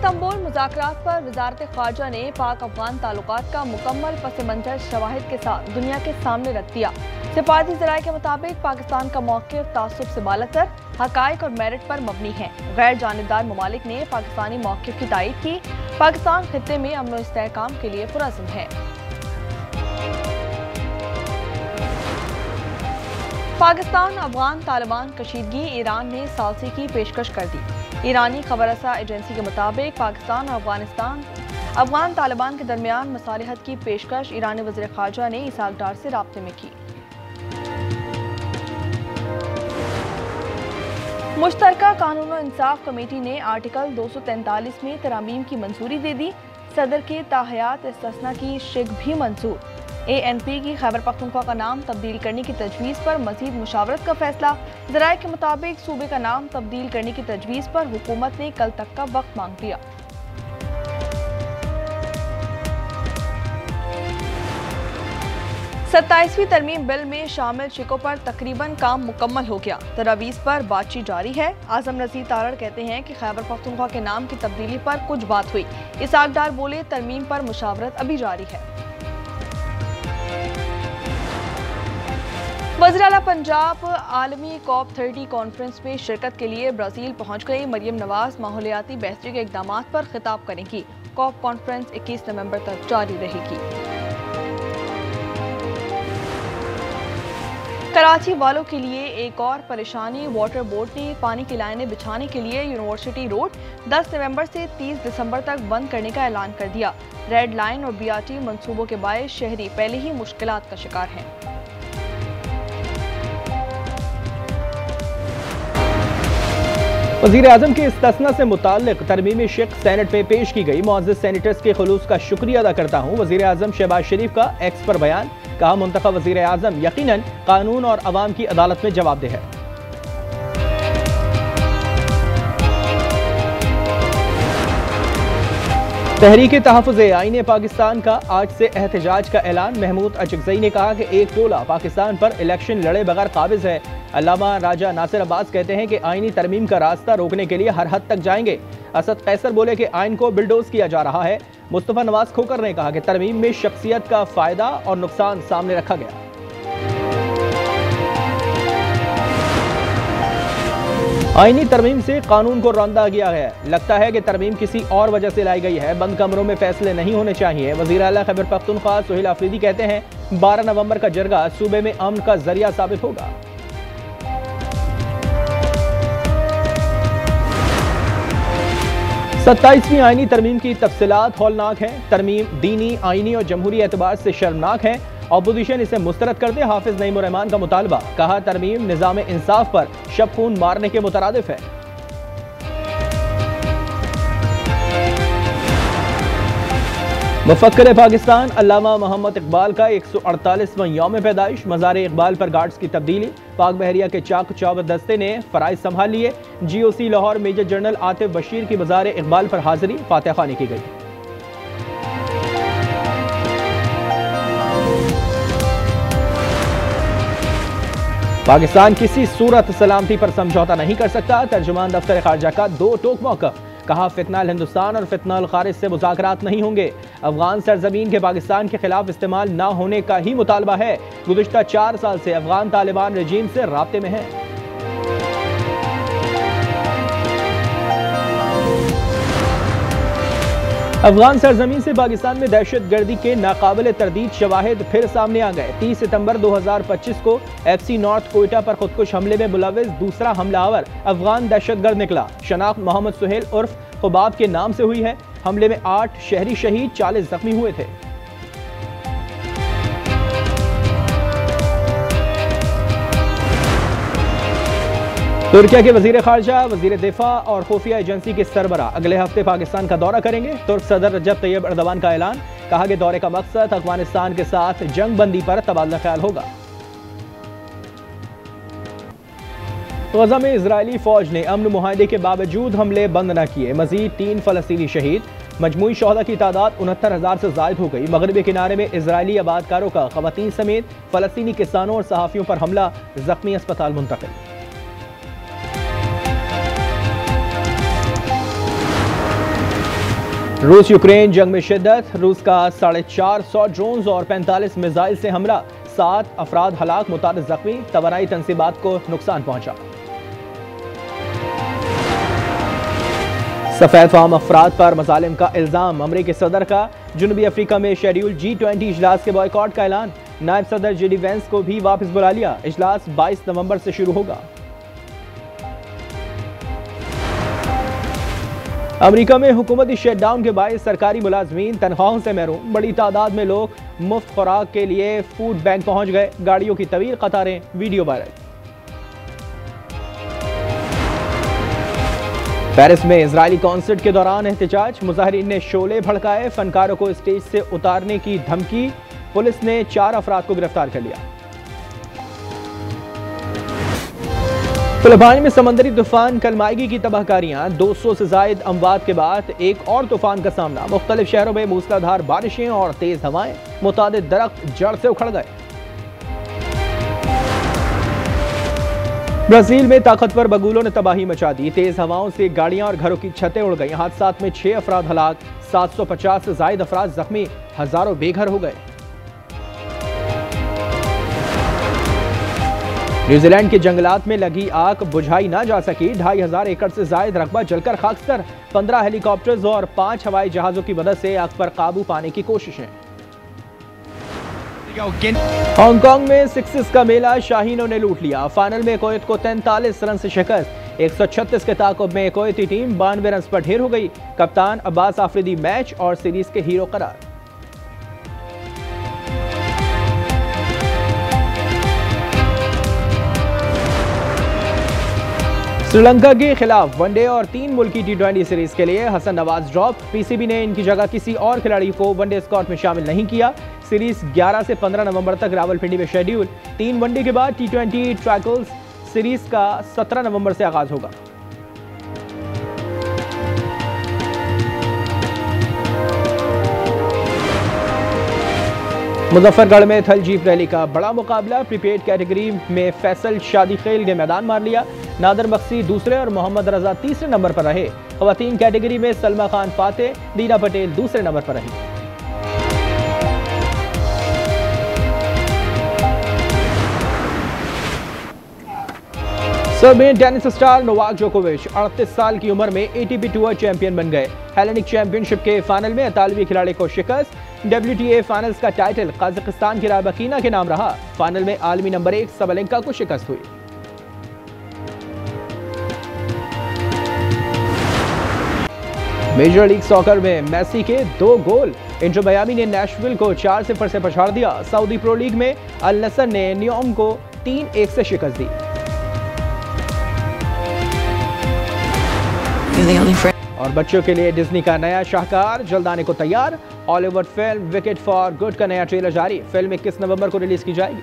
Istanbul मुज़ाकरात पर वज़ारत ख़ारजा ने पाक अफ़गान ताल्लुकात का मुकम्मल पस मंज़र शवाहिद के साथ दुनिया के सामने रख दिया। सिफारती ज़राए के मुताबिक पाकिस्तान का मौक़िफ़ तासुब से बालातर, हक़ाइक़ और मेरिट पर मबनी है। गैर जानिबदार ममालिक ने पाकिस्तानी मौक़िफ़ की तायीद की। पाकिस्तान खित्ते में अमन व इस्तेहकाम के लिए पुरअज़्म है। पाकिस्तान अफगान तालिबान कशीदगी, ईरान ने सालसी की पेशकश कर दी। ईरानी खबरसा एजेंसी के मुताबिक पाकिस्तान और अफगान तालिबान के दरमियान मसालिहत की पेशकश ईरानी वज़ीर ख़ारजा ने इसहाक डार से राब्ते में की। मुश्तरका कानून और इंसाफ कमेटी ने आर्टिकल 243 में तरमीम की मंजूरी दे दी। सदर के ताहयात इस्तिस्ना की शिक भी मंजूर। ANP की खैबर पख्तूनख्वा का नाम तब्दील करने की तजवीज़ पर मज़ीद मुशावरत का फैसला। ज़राए के मुताबिक सूबे का नाम तब्दील करने की तजवीज़ पर हुकूमत ने कल तक का वक्त मांग लिया। सत्ताईसवीं तरमीम बिल में शामिल शिकों पर तकरीबन काम मुकम्मल हो गया। तरावीज़ पर बातचीत जारी है। आज़म नज़ीर तारड़ कहते हैं कि खैबर पख्तूनख्वा के नाम की तब्दीली पर कुछ बात हुई। इसहाक डार बोले, तरमीम पर मुशावरत अभी जारी है। वज़ीर आला पंजाब आलमी COP30 कॉन्फ्रेंस में शिरकत के लिए ब्राज़ील पहुंच गई। मरियम नवाज माहौलियाती बेहतरी के इक़दामात पर खिताब करेंगी। COP कॉन्फ्रेंस 21 नवंबर तक जारी रहेगी। कराची वालों के लिए एक और परेशानी। वाटर बोर्ड ने पानी की लाइनें बिछाने के लिए यूनिवर्सिटी रोड 10 नवंबर से 30 दिसंबर तक बंद करने का ऐलान कर दिया। रेड लाइन और BRT मंसूबों के बायस शहरी पहले ही मुश्किलात का शिकार हैं। वज़ीर आज़म के इस्तिस्ना से मुताल्लिक़ तरमीमी शिक सेनेट में पेश की गई। मुअज़्ज़िज़ सेनेटर्स के खुलूस का शुक्रिया अदा करता हूँ। वज़ीर आज़म शहबाज शरीफ का एक्स पर बयान। कहा, मुंतखब वज़ीर आज़म यकीनन कानून और अवाम की अदालत में जवाबदेह है। तहरीक तहफ़्फ़ुज़ आईन पाकिस्तान का आज से एहतजाज का ऐलान। महमूद अचकज़ई ने कहा कि एक टोला पाकिस्तान पर इलेक्शन लड़े बगैर काबिज़ है। अल्लामा राजा नासिर अब्बास कहते हैं कि आईनी तरमीम का रास्ता रोकने के लिए हर हद तक जाएंगे। असद कैसर बोले कि आइन को बिल्डोज किया जा रहा है। मुस्तफ़ा नवाज खोकर ने कहा कि तरमीम में शख्सियत का फ़ायदा और नुकसान सामने रखा गया। आईनी तरमीम से कानून को रौंदा किया है। लगता है कि तरमीम किसी और वजह से लाई गई है। बंद कमरों में फैसले नहीं होने चाहिए। वज़ीर आला खैबर पख्तूनख्वा सुहेल अफरीदी कहते हैं 12 नवंबर का जरगा सूबे में अमन का जरिया साबित होगा। सत्ताईसवीं आईनी तरमीम की तफसीलात हौलनाक हैं। तरमीम दीनी, आईनी और जमहूरी एतबार से शर्मनाक है। अपोजिशन इसे मुस्तरद कर दे। हाफिज नईम रहमान का मुतालबा। कहा, तरमीम निज़ाम इंसाफ पर शब खून मारने के मुतरादिफ है। मुफक्किर पाकिस्तान अल्लामा मोहम्मद इकबाल का 148वां यौम पैदाइश। मज़ार इकबाल पर गार्ड्स की तब्दीली। पाक बहरिया के चाक चौबत दस्ते ने फ़राइज़ संभाल लिए। GOC Lahore major general Atif Bashir की मज़ार इकबाल पर हाजिरी, फातिहा ख़्वानी की गई। पाकिस्तान किसी सूरत सलामती पर समझौता नहीं कर सकता। तर्जुमान दफ्तर खारजा का 2 टोक मौक़िफ़। कहा, फितनाल हिंदुस्तान और फितनाल खारिज से मुज़ाकरात नहीं होंगे। अफगान सरजमीन के पाकिस्तान के खिलाफ इस्तेमाल न होने का ही मुतालबा है। गुज़िश्ता 4 साल से अफगान तालिबान रजीम से राब्ते में है। अफगान सरजमीन से पाकिस्तान में दहशत गर्दी के नाकाबिल तरदीद शवाहिद फिर सामने आ गए। 30 सितंबर 2025 को FC नॉर्थ कोयटा पर खुदकुश हमले में मुलविस दूसरा हमलावर अफगान दहशतगर्द निकला। शनाख्त मोहम्मद सुहेल उर्फ खुबाब के नाम से हुई है। हमले में 8 शहरी शहीद, 40 जख्मी हुए थे। तुर्किया के वजीर खारजा, वजीर दिफा और खुफिया एजेंसी के सरबराह अगले हफ्ते पाकिस्तान का दौरा करेंगे। तुर्क सदर रजब तैयब एर्दोगान का ऐलान। कहा कि दौरे का मकसद अफगानिस्तान के साथ जंग बंदी पर तबादला ख्याल होगा। गज़ा में इजरायली फौज ने अमन मुआहदे के बावजूद हमले बंद न किए। मजीद 3 फलस्तीनी शहीद। मजमूई शोहदा की तादाद 69,000 से जायद हो गई। मगरबी किनारे में इजरायली आबादकारों का ख़वातीन समेत फलस्तीनी किसानों और सहाफ़ियों पर हमला। जख्मी अस्पताल मुंतकिल। रूस यूक्रेन जंग में शिद्दत। रूस का 450 ड्रोन्स और 45 मिसाइल से हमला, 7 अफराद हलाक, मुतादिद जख्मी, तवानाई तंसीबात को नुकसान पहुंचा। सफेद फार्म अफराद पर मजालिम का इल्जाम। अमरीकी सदर का जनूबी अफ्रीका में शेड्यूल G20 इजलास के बॉयकॉट का ऐलान। नायब सदर JD वेंस को भी वापस बुला लिया। इजलास 22 नवंबर से शुरू होगा। अमेरिका में हुकूमती शटडाउन के बायस सरकारी मुलाजमीन तनख्वाहों से महरूम। बड़ी तादाद में लोग मुफ्त खुराक के लिए फूड बैंक पहुंच गए। गाड़ियों की तवील कतारें, वीडियो वायरल। पेरिस में इजरायली कॉन्सर्ट के दौरान एहतजाज। मुजाहिरीन ने शोले भड़काए, फनकारों को स्टेज से उतारने की धमकी। पुलिस ने 4 अफराद को गिरफ्तार कर लिया। फिलिपाइन में समंदरी तूफान कलमाईगी की तबाहकारियां। 200 से जायद अमवात के बाद एक और तूफान का सामना। मुख्तलिफ शहरों में मूसलाधार बारिशें और तेज हवाएं। मुतादिद दरख्त जड़ से उखड़ गए। ब्राजील में ताकतवर बगुलों ने तबाही मचा दी। तेज हवाओं से गाड़ियां और घरों की छतें उड़ गईं। हादसात में 6 अफराद हलाक, 750 से जायद अफराद जख्मी, हजारों बेघर हो गए। न्यूजीलैंड के जंगलात में लगी आग बुझाई ना जा सकी। 2500 एकड़ से जायद रकबा जलकर खाकसर। 15 हेलीकॉप्टर्स और 5 हवाई जहाजों की मदद से आग पर काबू पाने की कोशिशें। हांगकांग में सिक्सेस का मेला शाहीनों ने लूट लिया। फाइनल में कुवैत को 43 रन से शिकस्त। 136 के ताकुब में कुवैती टीम 92 रन पर ढेर हो गई। कप्तान अब्बास आफरीदी मैच और सीरीज के हीरो करार। श्रीलंका के खिलाफ वनडे और 3 मुल्की T20 सीरीज के लिए हसन नवाज ड्रॉप। पीसीबी ने इनकी जगह किसी और खिलाड़ी को वनडे स्क्वाड में शामिल नहीं किया। सीरीज 11 से 15 नवंबर तक रावलपिंडी में शेड्यूल। 3 वनडे के बाद T20 ट्रैकल्स सीरीज का 17 नवंबर से आगाज होगा। मुजफ्फरगढ़ में थल जीप रैली का बड़ा मुकाबला। प्रीपेड कैटेगरी में फैसल शादी खेल ने मैदान मार लिया। नादर बख्शी दूसरे और मोहम्मद रजा तीसरे नंबर पर रहे। खवातीन कैटेगरी में सलमा खान फाते, दीना पटेल दूसरे नंबर पर रही। सर्बियन टेनिस स्टार नोवाक जोकोविच 38 साल की उम्र में ATP टूर चैंपियन बन गए। हेलेनिक चैंपियनशिप के फाइनल में इतालवी खिलाड़ी को शिकस्त। WTA फाइनल्स का टाइटल कजाकिस्तान की रायबकीना के नाम रहा। फाइनल में आलमी नंबर 1 सबलेंका को शिकस्त हुई। मेजर लीग सॉकर में मेसी के 2 गोल। इंटर मियामी ने नेशविल को 4-0 से पछाड़ दिया। सऊदी प्रो लीग में अल नसर ने न्योम को 3-1 से शिकस्त दी। और बच्चों के लिए डिज्नी का नया शाहकार जल्द आने को तैयार। Hollywood film wicket for good का नया ट्रेलर जारी। फिल्म 21 नवंबर को रिलीज की जाएगी।